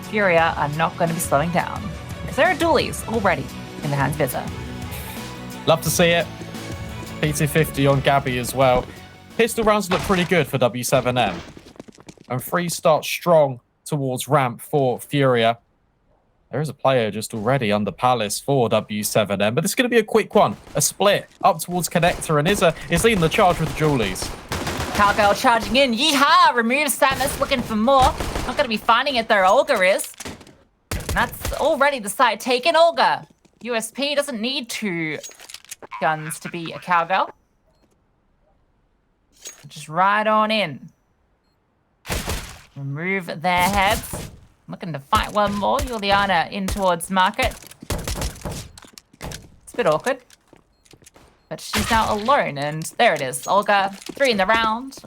FURIA are not going to be slowing down because there are dualies already in the hands of Izza. Love to see it. P250 on Gabby as well. Pistol rounds look pretty good for w7m. And 3 starts strong towards ramp for FURIA. There is a player just already under Palace for w7m, but it's going to be a quick one. A split up towards Connector, and Izza is leading the charge with the dualies. Cowgirl charging in. Yeehaw! Removes Samus, looking for more. Not going to be finding it though. Olga is. And that's already the side taken. Olga. USP doesn't need 2 guns to be a cowgirl. Just right on in. Remove their heads. Looking to fight one more. Juliana in towards Market. It's a bit awkward. But she's now alone, and there it is. Olga, 3 in the round.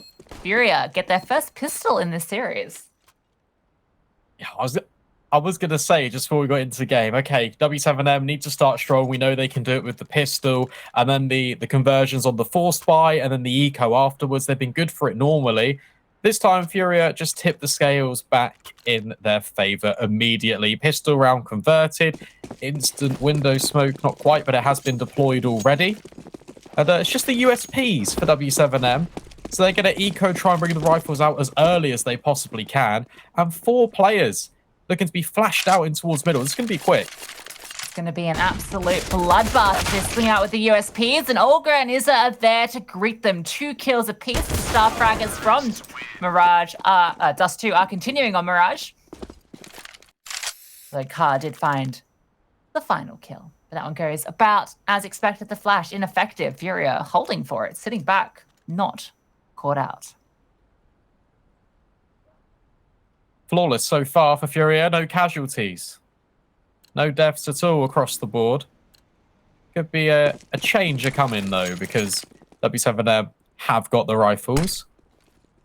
FURIA get their first pistol in this series. Yeah, I was going to say, just before we got into the game, okay, w7m need to start strong. We know they can do it with the pistol, and then the conversions on the forced buy, and then the eco afterwards. They've been good for it normally. This time, FURIA just tipped the scales back in their favor immediately. Pistol round converted. Instant window smoke, not quite, but it has been deployed already. And it's just the USPs for w7m. So they're going to eco try and bring the rifles out as early as they possibly can. And 4 players looking to be flashed out in towards middle. It's going to be quick. It's going to be an absolute bloodbath. They swing out with the USPs, and Olga and Izza are there to greet them. 2 kills apiece. The star fraggers from Mirage, Dust 2 are continuing on Mirage. So Car did find the final kill. But that one goes about as expected. The flash ineffective. FURIA holding for it, sitting back, not caught out. Flawless so far for FURIA. No casualties. No deaths at all across the board. Could be a change coming, though, because w7m have got the rifles.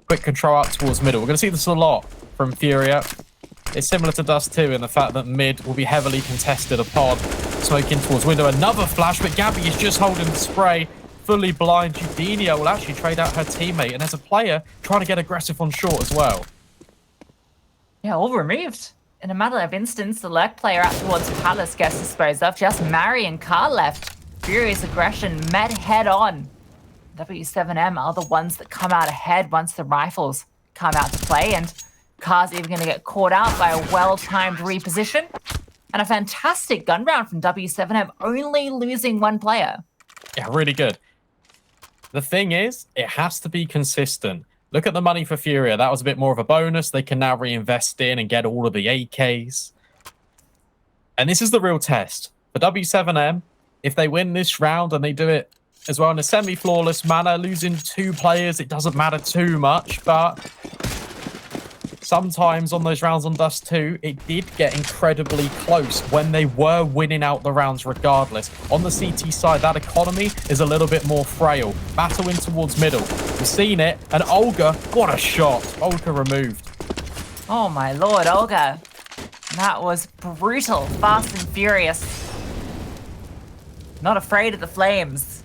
Quick control up towards middle. We're going to see this a lot from FURIA. It's similar to Dust 2 in the fact that mid will be heavily contested upon. Smoking towards window. Another flash, but Gabby is just holding the spray. Fully blind. Eugenia will actually trade out her teammate. And there's a player trying to get aggressive on short as well. Yeah, all removed. In a matter of instance, the lurk player out towards Palace gets disposed of. Just Mary and Car left. Furious aggression met head on. w7m are the ones that come out ahead once the rifles come out to play, and Car's even going to get caught out by a well-timed reposition. And a fantastic gun round from w7m, only losing 1 player. Yeah, really good. The thing is, it has to be consistent. Look at the money for FURIA. That was a bit more of a bonus. They can now reinvest in and get all of the AKs. And this is the real test. For w7m, if they win this round and they do it as well in a semi-flawless manner, losing 2 players, it doesn't matter too much. But sometimes on those rounds on Dust 2, it did get incredibly close when they were winning out the rounds regardless. On the CT side, that economy is a little bit more frail. Battle in towards middle. We've seen it. And Olga, what a shot. Olga removed. Oh my lord, Olga. That was brutal, fast and furious. Not afraid of the flames.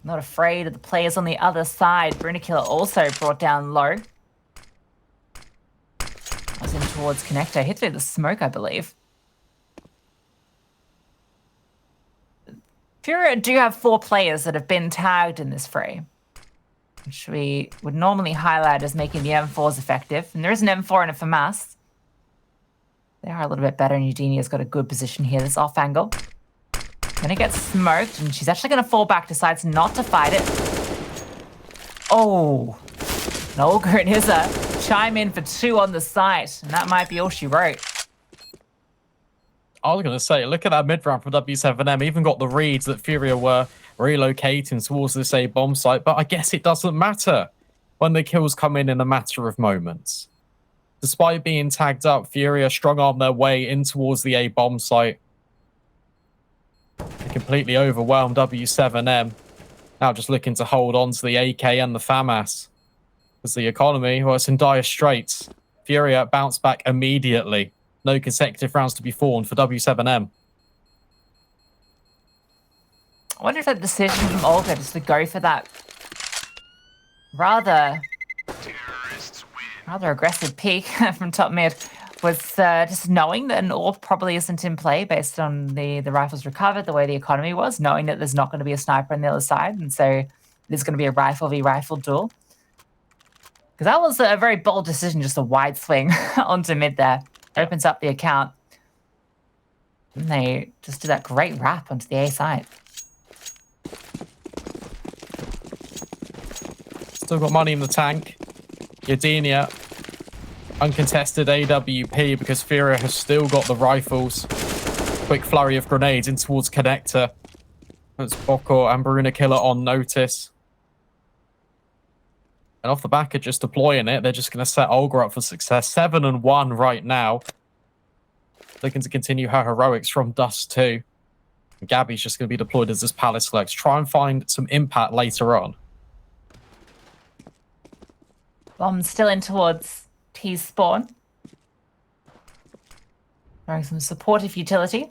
Not afraid of the players on the other side. Brunikiller also brought down low. Was in towards Connector. Hit through the smoke, I believe. FURIA do have 4 players that have been tagged in this fray, which we would normally highlight as making the M4s effective. And there is an M4 and a FAMAS. They are a little bit better, and Eugenia's got a good position here. This off angle. Gonna get smoked, and she's actually gonna fall back, decides not to fight it. Oh. And Olga and Izza chime in for 2 on the site, and that might be all she wrote. I was going to say, look at that mid-round from w7m. Even got the reads that FURIA were relocating towards this A bomb site, but I guess it doesn't matter when the kills come in a matter of moments. Despite being tagged up, FURIA strong-arm their way in towards the A bomb site. They completely overwhelmed w7m. Now just looking to hold on to the AK and the FAMAS. As the economy, well, it's in dire straits. FURIA bounced back immediately. No consecutive rounds to be formed for w7m. I wonder if that decision from Olga just to go for that rather aggressive peek from top mid was just knowing that an AWP probably isn't in play based on the rifles recovered, the way the economy was, knowing that there's not going to be a sniper on the other side, and so there's going to be a rifle v rifle duel. Because that was a very bold decision, just a wide swing onto mid there. Opens up the account. And they just do that great wrap onto the A side. Still got money in the tank. Yedinia, uncontested AWP because FURIA has still got the rifles. Quick flurry of grenades in towards Connector. Puts Boko and Bruna Killer on notice. And off the back of just deploying it, they're just going to set Olga up for success. 7-1 right now. Looking to continue her heroics from Dust 2. And Gabby's just going to be deployed as this Palace Flex. Try and find some impact later on. Bomb still in towards T's spawn. Throwing some supportive utility.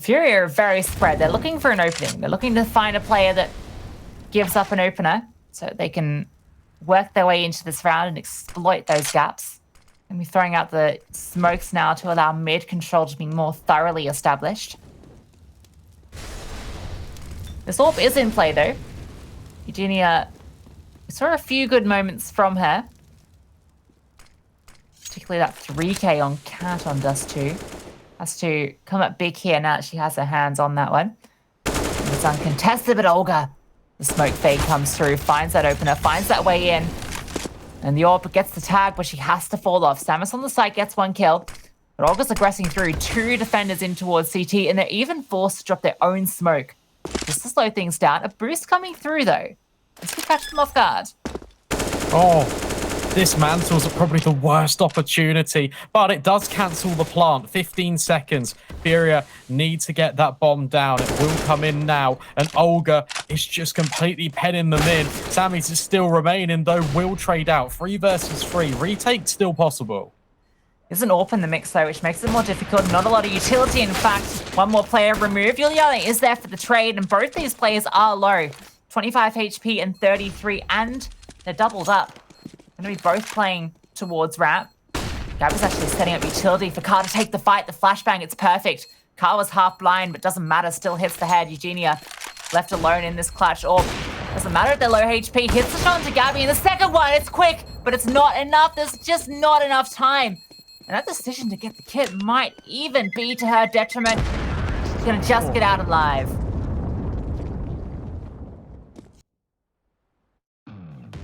FURIA are very spread. They're looking for an opening. They're looking to find a player that gives up an opener so they can work their way into this round and exploit those gaps. And we're throwing out the smokes now to allow mid control to be more thoroughly established. This AWP is in play though. Eugenia, we saw a few good moments from her. Particularly that 3K on Cat on Dust 2. Has to come up big here now that she has her hands on that one. And it's uncontested, but Olga, the smoke fade comes through, finds that opener, finds that way in. And the AWP gets the tag, but she has to fall off. Samus on the site gets one kill. But Olga's aggressing through, 2 defenders in towards CT, and they're even forced to drop their own smoke just to slow things down. A boost coming through, though. This could catch them off guard. Oh, dismantles are probably the worst opportunity, but it does cancel the plant. 15 seconds. FURIA need to get that bomb down. It will come in now, and Olga is just completely penning them in. Sammy's is still remaining, though, will trade out. 3 versus 3. Retake still possible. There's an AWP in the mix, though, which makes it more difficult. Not a lot of utility, in fact. One more player removed. Juliana is there for the trade, and both these players are low. 25 HP and 33, and they're doubled up. Going to be both playing towards ramp. Gabby's actually setting up utility for Car to take the fight. The flashbang, it's perfect. Car was half blind, but doesn't matter. Still hits the head. Eugenia left alone in this clutch. Or doesn't matter if they're low HP. Hits the shot into Gabby. And the second one, it's quick, but it's not enough. There's just not enough time. And that decision to get the kit might even be to her detriment. She's going to just get out alive.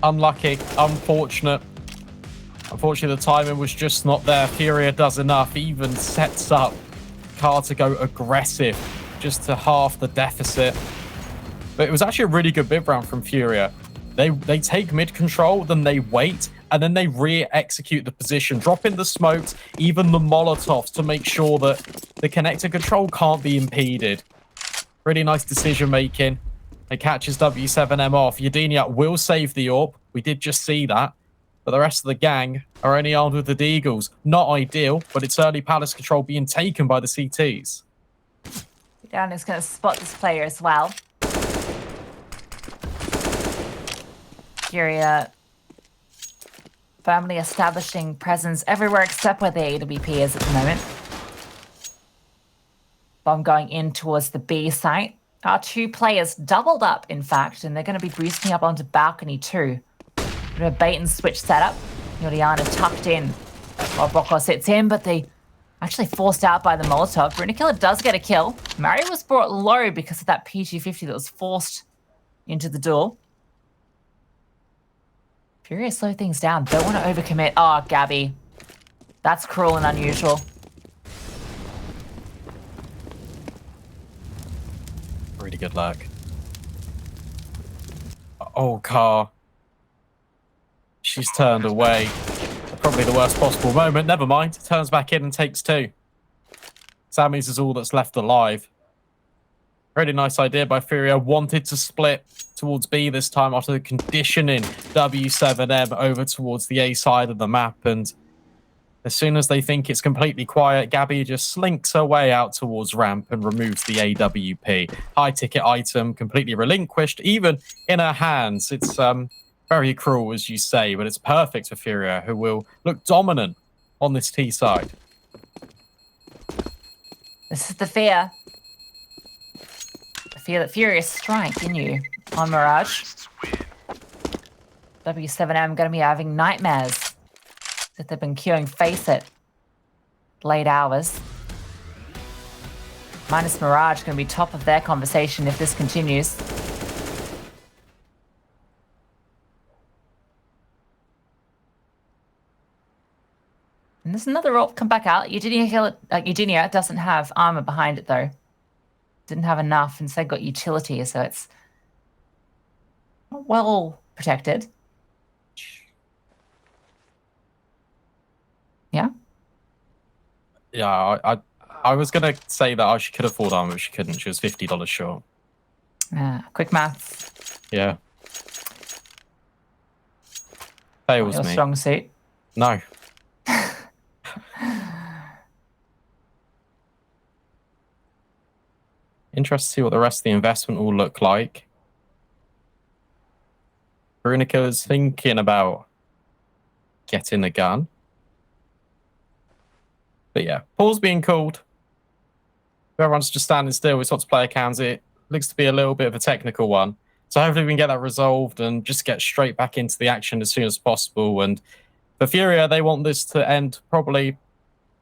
Unlucky, unfortunate. Unfortunately, the timing was just not there. FURIA does enough, even sets up Car to go aggressive just to half the deficit. But it was actually a really good mid round from FURIA. They take mid control, then they wait, and then they re-execute the position, drop in the smokes, even the Molotovs to make sure that the connector control can't be impeded. Really nice decision making. It catches w7m off. Yedinia will save the AWP. We did just see that. But the rest of the gang are only armed with the Deagles. Not ideal, but it's early Palace control being taken by the CTs. Down is going to spot this player as well. FURIA firmly establishing presence everywhere except where the AWP is at the moment. Bomb going in towards the B site. Our 2 players doubled up, in fact, and they're going to be boosting up onto balcony 2. A bait and switch setup. Juliana tucked in while Boko sits in, but they actually forced out by the Molotov. Bruna Killer does get a kill. Mary was brought low because of that P250 that was forced into the duel. FURIA slow things down. Don't want to overcommit. Oh, Gabby. That's cruel and unusual. Really good luck. Oh, Car. She's turned away. Probably the worst possible moment. Never mind. Turns back in and takes 2. Sammy's is all that's left alive. Really nice idea by FURIA. Wanted to split towards B this time after conditioning w7m over towards the A side of the map. And as soon as they think it's completely quiet, Gabby just slinks her way out towards ramp and removes the AWP. High ticket item completely relinquished, even in her hands. It's very cruel, as you say, but it's perfect for FURIA, who will look dominant on this T side. This is the fear. The fear that Furious strike in you on Mirage. W7M going to be having nightmares that they've been queuing Face It. Late hours. Minus Mirage going to be top of their conversation if this continues. And there's another AWP come back out. Eugenia doesn't have armor behind it though. Didn't have enough, instead got utility, so it's well protected. Yeah? Yeah, I was going to say that she could afford armor, but she couldn't. She was $50 short. Quick maths. Yeah. Fails Your me. strong suit. No. Interested to see what the rest of the investment will look like. Veronica is thinking about getting a gun. But yeah, Paul's being called. Everyone's just standing still. It's not to player cams. It looks to be a little bit of a technical one. So hopefully we can get that resolved and just get straight back into the action as soon as possible. And for FURIA, they want this to end probably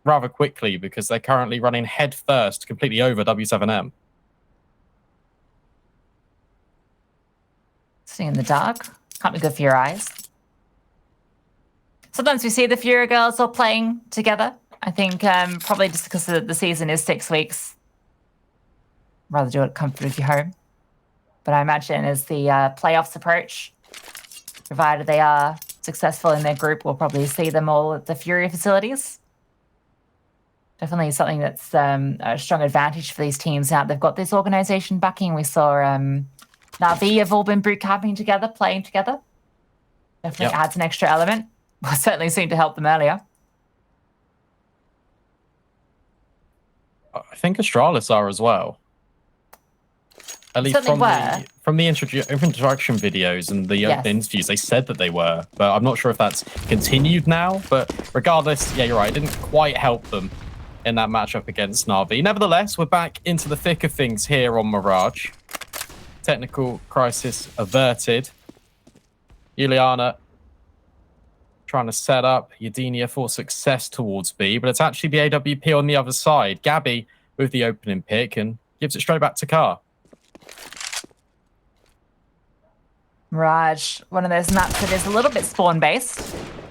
rather quickly because they're currently running head first, completely over w7m. Sitting in the dark. Can't be good for your eyes. Sometimes we see the FURIA girls all playing together. I think probably just because the season is 6 weeks. Rather do it comfortably if you're home. But I imagine as the playoffs approach, provided they are successful in their group, we'll probably see them all at the FURIA facilities. Definitely something that's a strong advantage for these teams now. They've got this organization backing. We saw Na'Vi have all been boot camping together, playing together. Definitely adds an extra element. Well, certainly seemed to help them earlier. I think Astralis are as well. At least from the introduction videos and the interviews, they said that they were. But I'm not sure if that's continued now. But regardless, yeah, you're right. It didn't quite help them in that matchup against Na'Vi. Nevertheless, we're back into the thick of things here on Mirage. Technical crisis averted. Juliana trying to set up Yedinia for success towards B, but it's actually the AWP on the other side. Gabby with the opening pick and gives it straight back to Car. Mirage, one of those maps that is a little bit spawn-based.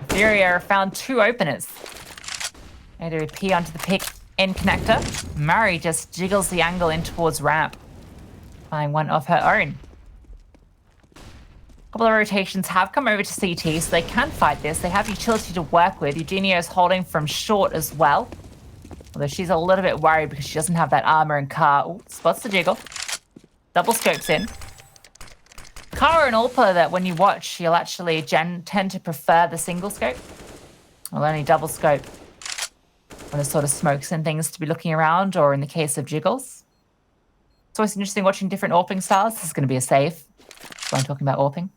FURIA found 2 openers. AWP onto the pick in connector. Murray just jiggles the angle in towards ramp. Finding one of her own. A couple of rotations have come over to CT, so they can fight this. They have utility to work with. Eugenia is holding from short as well. Although she's a little bit worried because she doesn't have that armor and Car. Ooh, spots the jiggle. Double scopes in. Car and Ulpa, that when you watch, you'll actually tend to prefer the single scope. Or only double scope when there's sort of smokes and things to be looking around, or in the case of jiggles. It's always interesting watching different AWPing styles. This is going to be a save. That's why I'm talking about AWPing.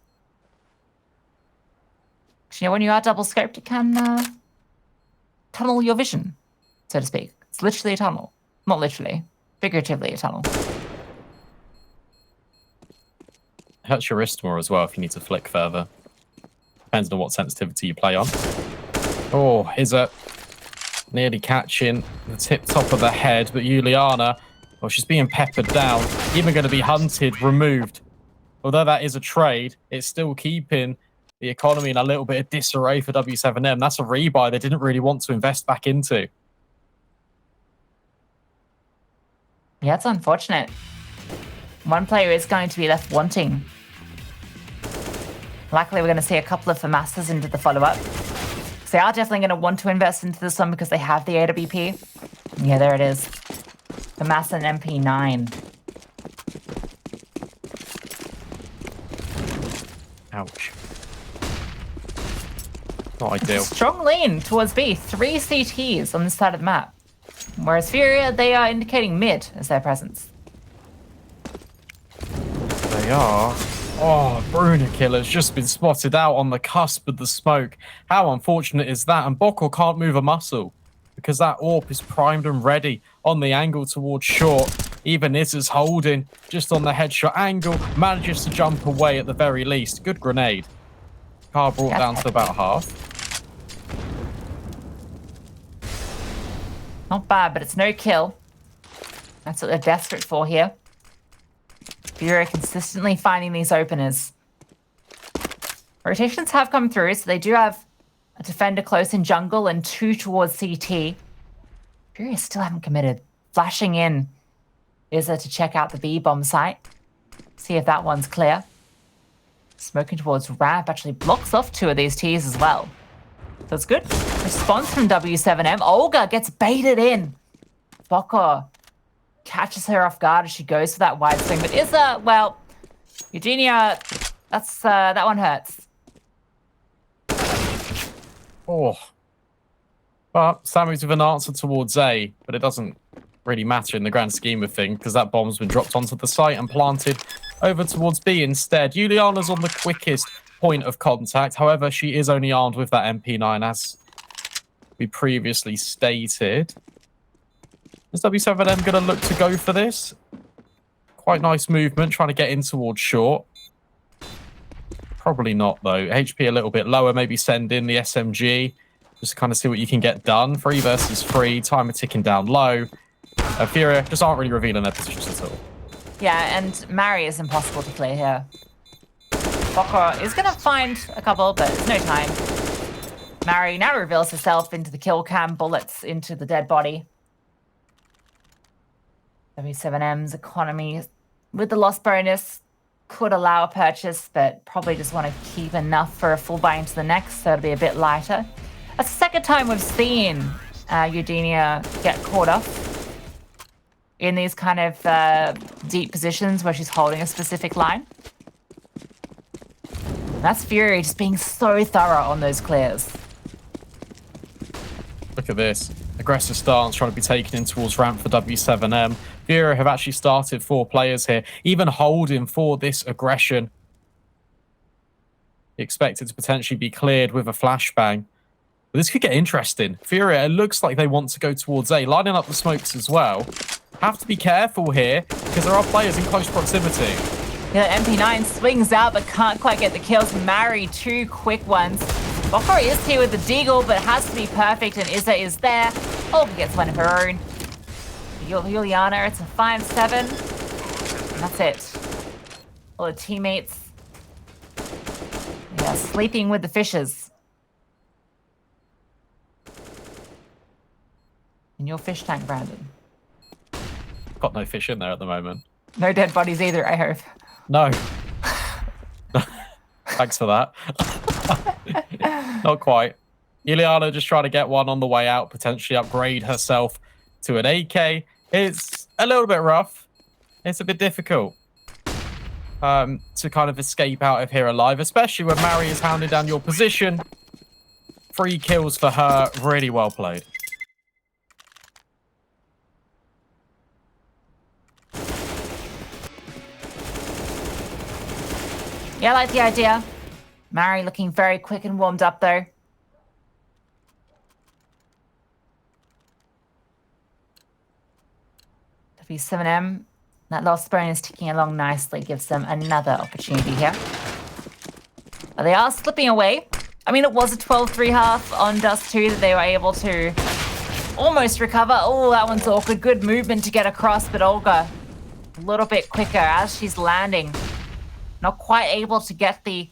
You know, when you are double scoped, it can tunnel your vision, so to speak. It's literally a tunnel. Not literally, figuratively a tunnel. Hurts your wrist more as well if you need to flick further. Depends on what sensitivity you play on. Oh, is it nearly catching the top of the head, but Juliana, well, she's being peppered down, even going to be hunted, removed. Although that is a trade, it's still keeping the economy in a little bit of disarray for w7m. That's a rebuy they didn't really want to invest back into. Yeah, it's unfortunate. One player is going to be left wanting. Likely we're going to see a couple of FAMASas into the follow-up. So they are definitely going to want to invest into this one because they have the AWP. Yeah, there it is. FAMASA and MP9. Ouch. Not ideal. Strong lean towards B. 3 CTs on this side of the map. Whereas FURIA, they are indicating mid as their presence. They are. Oh, Bruna Killer's just been spotted out on the cusp of the smoke. How unfortunate is that? And Boko can't move a muscle because that AWP is primed and ready on the angle towards short. Even Izza's holding just on the headshot angle, manages to jump away at the very least. Good grenade. Car brought down to about half. Not bad, but it's no kill. That's what they're desperate for here. FURIA consistently finding these openers. Rotations have come through, so they do have a defender close in jungle and 2 towards CT. FURIA still haven't committed. Flashing in Izza to check out the B-bomb site. See if that one's clear. Smoking towards ramp actually blocks off 2 of these T's as well. So it's good. Response from w7m. Olga gets baited in. Boko catches her off guard as she goes for that wide swing. But Izza, well, Eugenia, that one hurts. Oh. But Sammy's with an answer towards A, but it doesn't really matter in the grand scheme of things because that bomb's been dropped onto the site and planted over towards B instead. Juliana's on the quickest point of contact. However, she is only armed with that MP9 as we previously stated. Is w7m going to look to go for this? Quite nice movement, trying to get in towards short. Probably not, though. HP a little bit lower. Maybe send in the SMG. Just to kind of see what you can get done. 3 versus 3. Timer ticking down low. FURIA just aren't really revealing their positions at all. Yeah, and Mari is impossible to play here. Boko is going to find a couple, but it's no time. Mari now reveals herself into the kill cam. Bullets into the dead body. w7m's economy with the loss bonus could allow a purchase, but probably just want to keep enough for a full buy into the next, so it'll be a bit lighter. That's the second time we've seen Eugenia get caught off in these kind of deep positions where she's holding a specific line. That's FURIA just being so thorough on those clears. Look at this. Aggressive stance trying to be taken in towards ramp for w7m. FURIA have actually started 4 players here, even holding for this aggression. Expected to potentially be cleared with a flashbang. But this could get interesting. FURIA, it looks like they want to go towards A, lining up the smokes as well. Have to be careful here because there are players in close proximity. Yeah, MP9 swings out but can't quite get the kills. Mari, 2 quick ones. Boko is here with the deagle, but it has to be perfect, and Izza is there. Olga gets one of her own. Juliana, it's a 5-7. And that's it. All the teammates, yeah, sleeping with the fishes. In your fish tank, Brandon. Got no fish in there at the moment. No dead bodies either, I hope. No. Thanks for that. Not quite. Juliana just trying to get one on the way out, potentially upgrade herself to an AK. It's a little bit rough. It's a bit difficult to kind of escape out of here alive, especially when Mari is hounding down your position. 3 kills for her. Really well played. Yeah, I like the idea. Mari looking very quick and warmed up, though. w7m, that last burn is ticking along nicely, gives them another opportunity here. But they are slipping away. I mean, it was a 12-3 half on Dust 2 that they were able to almost recover. Oh, that one's awkward. Good movement to get across, but Olga a little bit quicker as she's landing. Not quite able to get the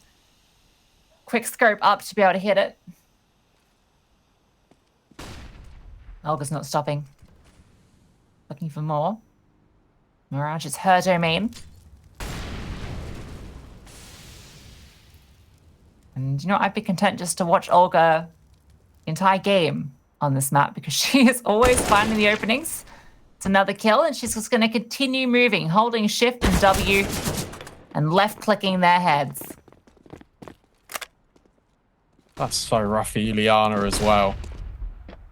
quick scope up to be able to hit it. Olga's not stopping. Looking for more. Mirage is her domain. And you know, I'd be content just to watch Olga the entire game on this map because she is always finding the openings. It's another kill, and she's just going to continue moving, holding shift and W and left clicking their heads. That's so rough for Juliana as well.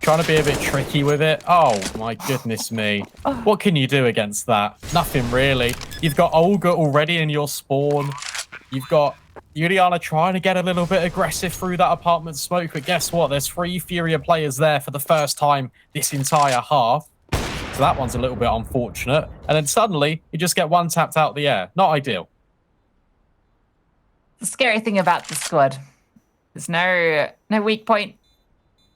Trying to be a bit tricky with it. Oh, my goodness me. What can you do against that? Nothing really. You've got Olga already in your spawn. You've got Juliana trying to get a little bit aggressive through that apartment smoke, but guess what? There's 3 FURIA players there for the first time this entire half. So that one's a little bit unfortunate. And then suddenly, you just get one tapped out the air. Not ideal. The scary thing about this squad, there's no weak point.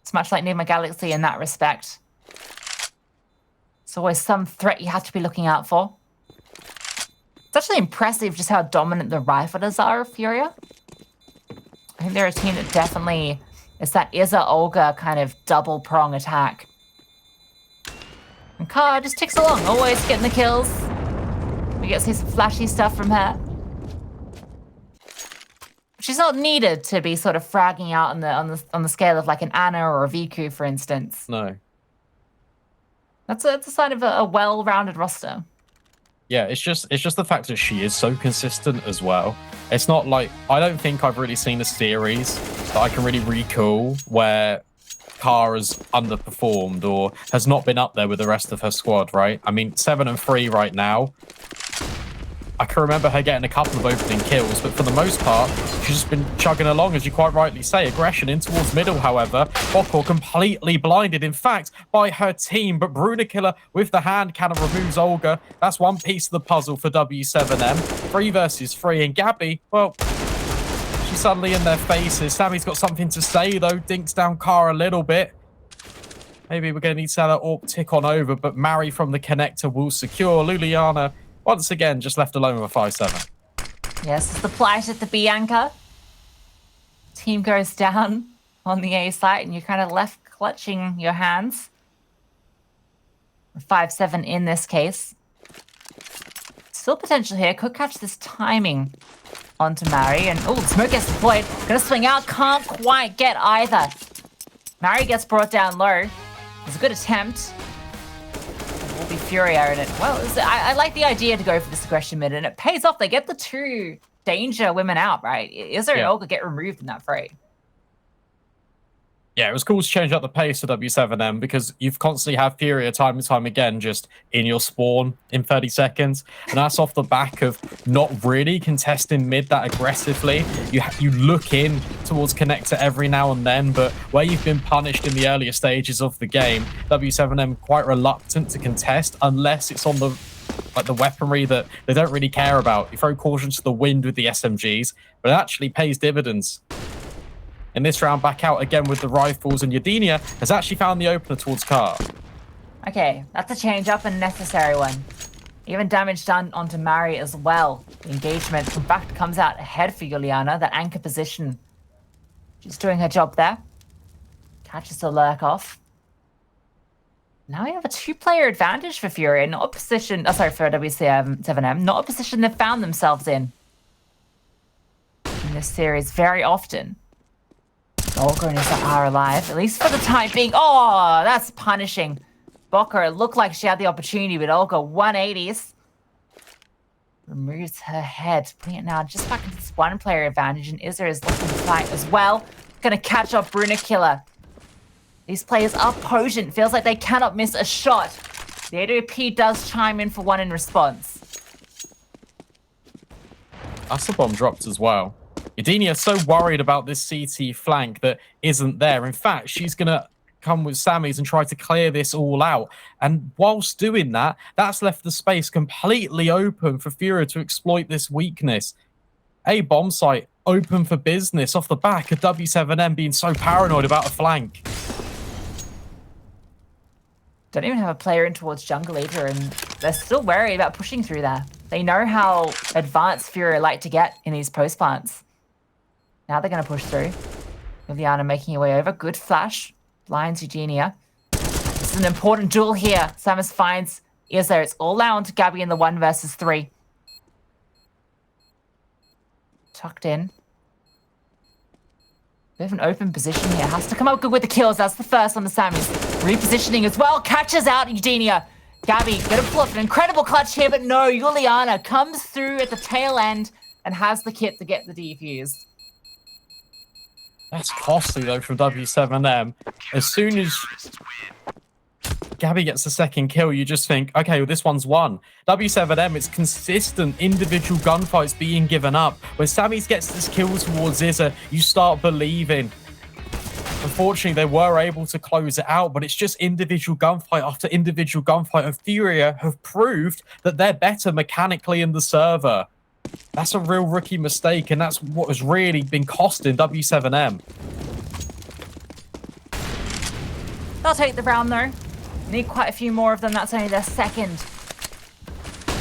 It's much like Nigma Galaxy in that respect. It's always some threat you have to be looking out for. It's actually impressive just how dominant the riflers are of FURIA. I think they're a team that definitely is that Olga kind of double prong attack. And Car just ticks along, always getting the kills. We get to see some flashy stuff from her. She's not needed to be sort of fragging out on the scale of like an Anna or a Viku, for instance. No. That's a sign of a well-rounded roster. Yeah, it's just the fact that she is so consistent as well. It's not like, I don't think I've really seen a series that I can really recall where Car has underperformed or has not been up there with the rest of her squad, right? I mean, 7-3 right now. I can remember her getting a couple of opening kills, but for the most part, she's just been chugging along, as you quite rightly say. Aggression in towards middle, however. Bokor completely blinded, in fact, by her team, but Brunakiller with the hand cannon removes Olga. That's one piece of the puzzle for w7m. 3 versus 3, and Gabby, well, she's suddenly in their faces. Sammy's got something to say, though. Dinks down Car a little bit. Maybe we're going to need to see that AWP tick on over, but Mary from the connector will secure. Luliana, once again, just left alone with a 5-7. Yes, it's the plight at the B anchor. Team goes down on the A site, and you're kind of left clutching your hands. 5-7 in this case. Still potential here. Could catch this timing onto Mary. And, oh, smoke gets deployed. Gonna swing out. Can't quite get either. Mary gets brought down low. It's a good attempt. Will be FURIA in it. Well, I like the idea to go for this aggression mid, and it pays off. They get the 2 danger women out, right? Is there an Olga get removed in that fray? Yeah, it was cool to change up the pace for w7m because you've constantly have FURIA time and time again just in your spawn in 30 seconds. And that's off the back of not really contesting mid that aggressively. You look in towards connector every now and then, but where you've been punished in the earlier stages of the game, w7m quite reluctant to contest unless it's on the weaponry that they don't really care about. You throw caution to the wind with the SMGs, but it actually pays dividends. In this round, back out again with the rifles, and Yedinia has actually found the opener towards Car. Okay, that's a change up and necessary one. Even damage done onto Mari as well. The engagement, in fact, comes out ahead for Juliana, that anchor position. She's doing her job there. Catches the lurk off. Now we have a 2-player advantage for FURIA, not a position, for w7m, not a position they've found themselves in this series very often. Olga and Issa are alive, at least for the time being. Oh, that's punishing. Bokor, it looked like she had the opportunity, but Olga 180s. Removes her head, putting it now just back into this 1-player advantage, and Issa is looking to fight as well. Gonna catch up Brunakiller. These players are potent. Feels like they cannot miss a shot. The AWP does chime in for one in response. That's the bomb dropped as well. Yedinia is so worried about this CT flank that isn't there. In fact, she's going to come with Sammy's and try to clear this all out. And whilst doing that, that's left the space completely open for FURIA to exploit this weakness. A bomb site open for business off the back of w7m being so paranoid about a flank. Don't even have a player in towards jungle either, and they're still wary about pushing through there. They know how advanced FURIA like to get in these post plants. Now they're going to push through. Juliana making her way over. Good flash. Blinds Eugenia. This is an important duel here. Samus finds Izzo. It's all down to Gabby in the 1 versus 3. Tucked in. Bit of an open position here. Has to come up good with the kills. That's the first on the Samus. Repositioning as well. Catches out Eugenia. Gabby gonna pull off an incredible clutch here, but no, Juliana comes through at the tail end and has the kit to get the defuse. That's costly, though, from w7m. As soon as Gabby gets the second kill, you just think, okay, well, this one's won. W7M, it's consistent individual gunfights being given up. When Sammy gets this kill towards Izza, you start believing. Unfortunately, they were able to close it out, but it's just individual gunfight after individual gunfight. And FURIA have proved that they're better mechanically in the server. That's a real rookie mistake, and that's what has really been costing W7M. They'll take the round, though. Need quite a few more of them. That's only their second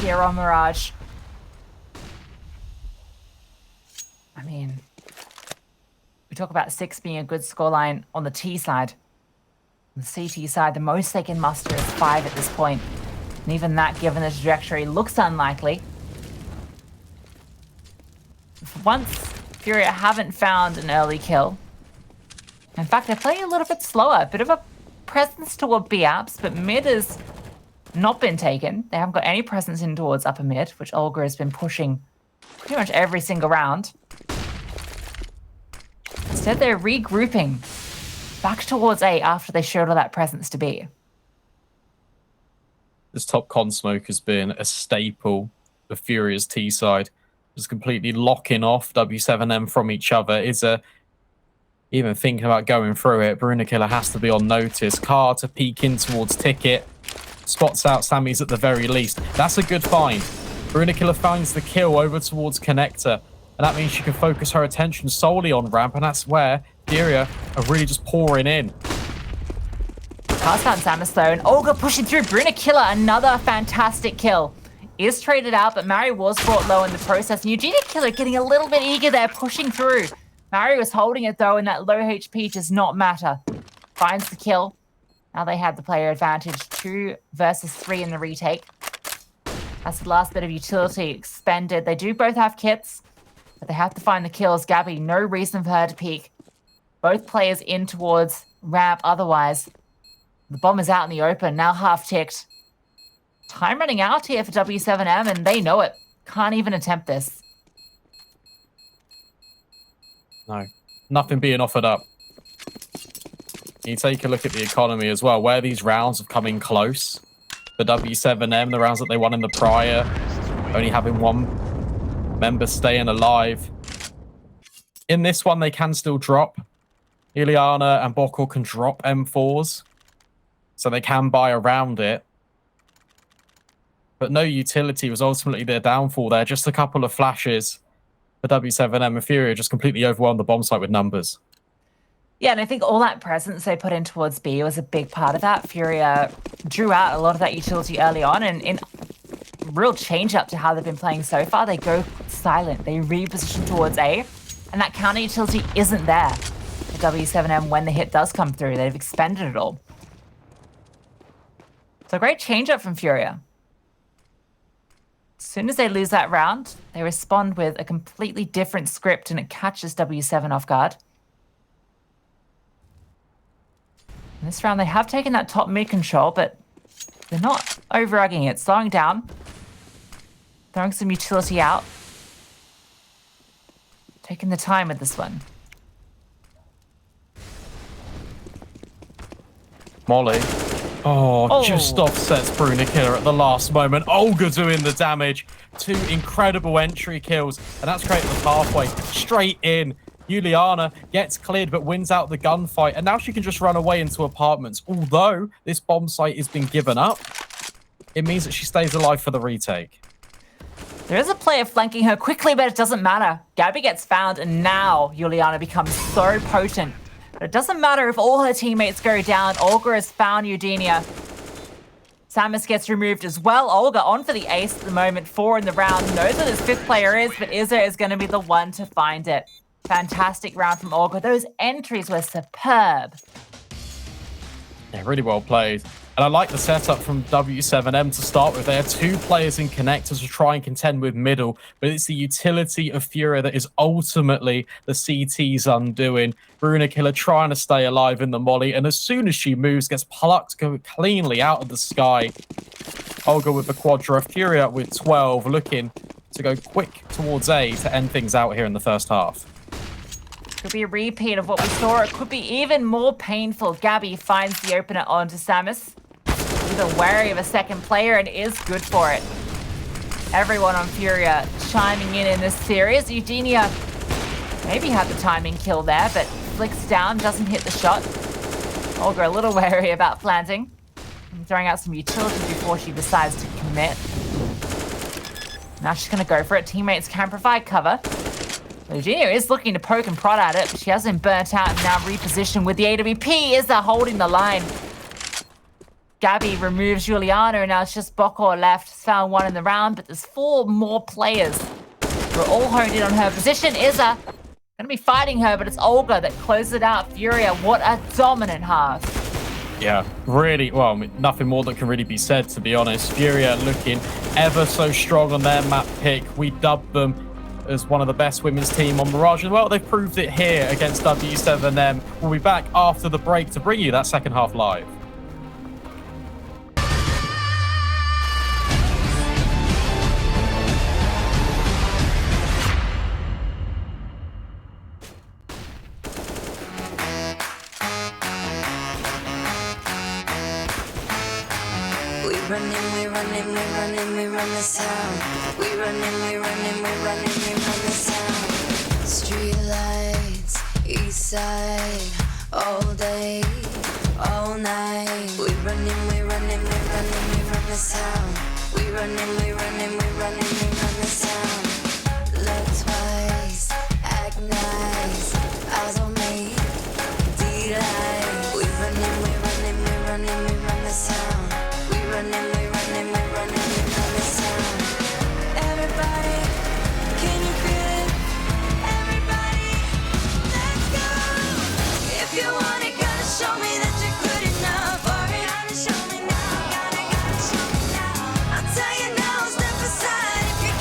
here on Mirage. I mean, we talk about 6 being a good scoreline on the T side. On the CT side, the most they can muster is 5 at this point. And even that, given the trajectory, looks unlikely. For once, FURIA haven't found an early kill. In fact, they're playing a little bit slower. A bit of a presence toward B apps, but mid has not been taken. They haven't got any presence in towards upper mid, which Olga has been pushing pretty much every single round. Instead, they're regrouping back towards A after they showed all that presence to B. This top con smoke has been a staple of FURIA's T side. Just completely locking off W7M from each other. Izza even thinking about going through it. Brunakiller has to be on notice. Carter peek in towards Ticket. Spots out Sammy's at the very least. That's a good find. Brunakiller finds the kill over towards Connector. And that means she can focus her attention solely on ramp. And that's where FURIA are really just pouring in. Pass found Samus though. And Olga pushing through. Brunakiller, another fantastic kill. Is traded out, but Mary was brought low in the process. And Eugenia Killer getting a little bit eager there, pushing through. Mary was holding it though, and that low HP does not matter. Finds the kill. Now they have the player advantage. 2 versus 3 in the retake. That's the last bit of utility expended. They do both have kits, but they have to find the kills. Gabby, no reason for her to peek. Both players in towards ramp otherwise. The bomb is out in the open, now half ticked. Time running out here for W7M, and they know it. Can't even attempt this. No, nothing being offered up. You take a look at the economy as well, where these rounds have come in close. For W7M, the rounds that they won in the prior, only having 1 member staying alive. In this one, they can still drop. Ileana and Bokor can drop M4s, so they can buy around it. But no utility was ultimately their downfall there. Just a couple of flashes for W7M, and FURIA just completely overwhelmed the bomb site with numbers. Yeah, and I think all that presence they put in towards B was a big part of that. FURIA drew out a lot of that utility early on, and in real change up to how they've been playing so far, they go silent. They reposition towards A, and that counter utility isn't there for W7M when the hit does come through. They've expended it all. So a great change up from FURIA. As soon as they lose that round, they respond with a completely different script, and it catches W7 off guard. In this round, they have taken that top mid control, but they're not over-egging it. Slowing down. Throwing some utility out. Taking the time with this one. Molly. Oh, just offsets Brunakiller at the last moment. Olga doing the damage. 2 incredible entry kills. And that's creating the pathway straight in. Juliana gets cleared but wins out the gunfight. And now she can just run away into apartments. Although this bomb site has been given up, it means that she stays alive for the retake. There is a player flanking her quickly, but it doesn't matter. Gabby gets found, and now Juliana becomes so potent. But it doesn't matter if all her teammates go down. Olga has found Eugenia. Samus gets removed as well. Olga on for the ace at the moment. 4 in the round. Knows where this 5th player is, but Izza is going to be the one to find it. Fantastic round from Olga. Those entries were superb. Yeah, really well played. And I like the setup from W7M to start with. They have 2 players in connectors to try and contend with middle, but it's the utility of FURIA that is ultimately the CT's undoing. Brunakiller trying to stay alive in the molly, and as soon as she moves, gets plucked cleanly out of the sky. Olga with the quadra, FURIA with 12, looking to go quick towards A to end things out here in the first half. Could be a repeat of what we saw. It could be even more painful. Gabby finds the opener onto Samus. bit wary of a second player and is good for it. Everyone on FURIA chiming in this series. Eugenia maybe had the timing kill there, but flicks down, doesn't hit the shot. Olga a little wary about planting. And throwing out some utility before she decides to commit. Now she's going to go for it. Teammates can provide cover. Eugenia is looking to poke and prod at it, but she has been burnt out and now repositioned with the AWP. Is holding the line. Gabby removes Juliana, and now it's just Bokor left. Found one in the round, but there's 4 more players. We're all honed in on her position. Izza gonna be fighting her, but it's Olga that closes it out. FURIA, what a dominant half. Yeah, really, well, nothing more that can really be said, to be honest. FURIA looking ever so strong on their map pick. We dubbed them as one of the best women's team on Mirage as well. They've proved it here against w7m. We'll be back after the break to bring you that second half live. We run this town. We run this town. Street lights, east side, all day, all night. We run this town. We run this town. Look twice, act nice, eyes on me, delight. We run this town. We run this town. Everybody, can you feel it? Everybody, let's go. If you want it, gotta show me that you're good enough for it. Gotta show me now, gotta show me now. I'll tell you now, step aside if you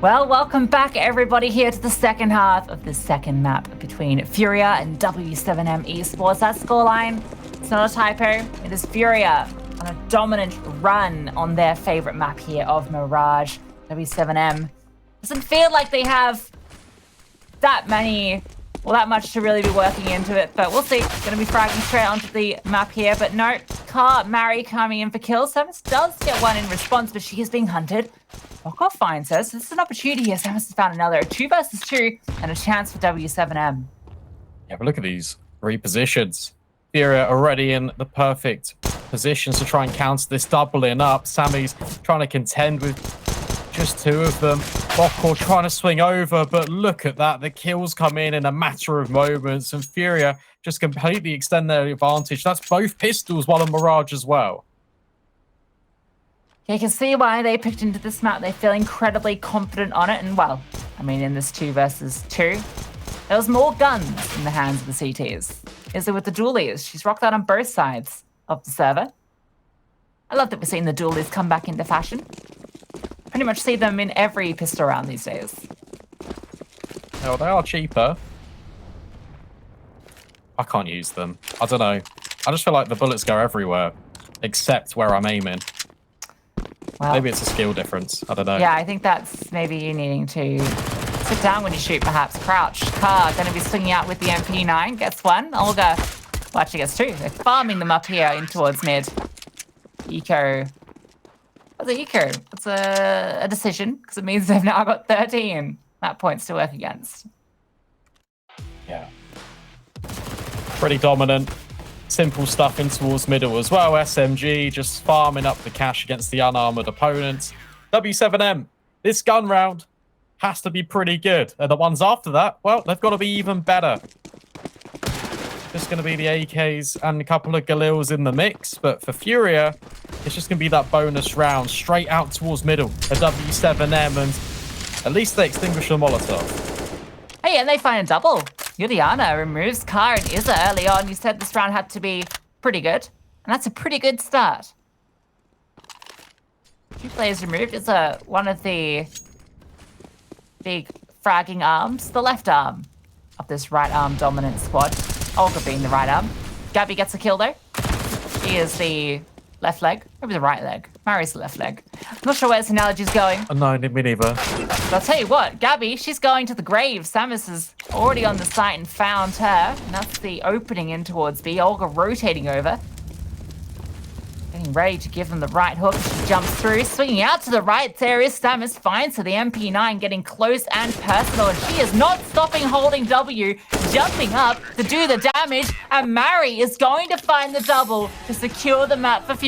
Well, welcome back everybody here to the second half of the second map between FURIA and w7m Esports. That scoreline, it's not a typo, it is FURIA on a dominant run on their favorite map here of Mirage. w7m doesn't feel like they have that much to really be working into it, but we'll see. Gonna be fragging straight onto the map here, but no, Mary coming in for kills. Samus does get one in response, but she is being hunted. Knockoff finds her, so this is an opportunity here. Samus has found another 2 versus 2 and a chance for w7m. Yeah, but look at these repositions. FURIA already in the perfect positions to try and counter this doubling up. Sammy's trying to contend with just 2 of them. Bokor trying to swing over, but look at that. The kills come in a matter of moments, and FURIA just completely extend their advantage. That's both pistols, while on Mirage as well. You can see why they picked into this map. They feel incredibly confident on it, and well, I mean, in this 2 versus 2, there was more guns in the hands of the CTs. Is there with the dualies? She's rocked out on both sides of the server. I love that we're seeing the dualies come back into fashion. Pretty much see them in every pistol round these days. Oh, they are cheaper. I can't use them. I don't know. I just feel like the bullets go everywhere, except where I'm aiming. Well, maybe it's a skill difference. I don't know. Yeah, I think that's maybe you needing to sit down when you shoot, perhaps. Crouch. Car going to be swinging out with the MP9. Gets one. Olga, well, actually gets 2. They're farming them up here in towards mid. Eco. What's an eco? It's a decision, because it means they've now got 13 map points to work against. Yeah. Pretty dominant. Simple stuff in towards middle as well. SMG just farming up the cash against the unarmored opponents. w7m, this gun round has to be pretty good. And the ones after that, well, they've got to be even better. Just going to be the AKs and a couple of Galils in the mix. But for FURIA, it's just going to be that bonus round straight out towards middle. A w7m, and at least they extinguish the Molotov. Hey, and they find a double. Juliana removes Car and Izza early on. You said this round had to be pretty good, and that's a pretty good start. 2 players removed. Izza, one of the big fragging arms, the left arm of this right arm dominant squad. Olga being the right arm. Gabby gets a kill though. She is the left leg, maybe the right leg. Mari's the left leg. I'm not sure where this analogy's going. No, me neither. But I'll tell you what, Gabby, she's going to the grave. Samus is already on the site and found her. And that's the opening in towards B. Olga rotating over. Getting ready to give them the right hook. She jumps through, swinging out to the right. There is Samus, finds her the MP9, getting close and personal. And she is not stopping holding W, jumping up to do the damage. And Mary is going to find the double to secure the map for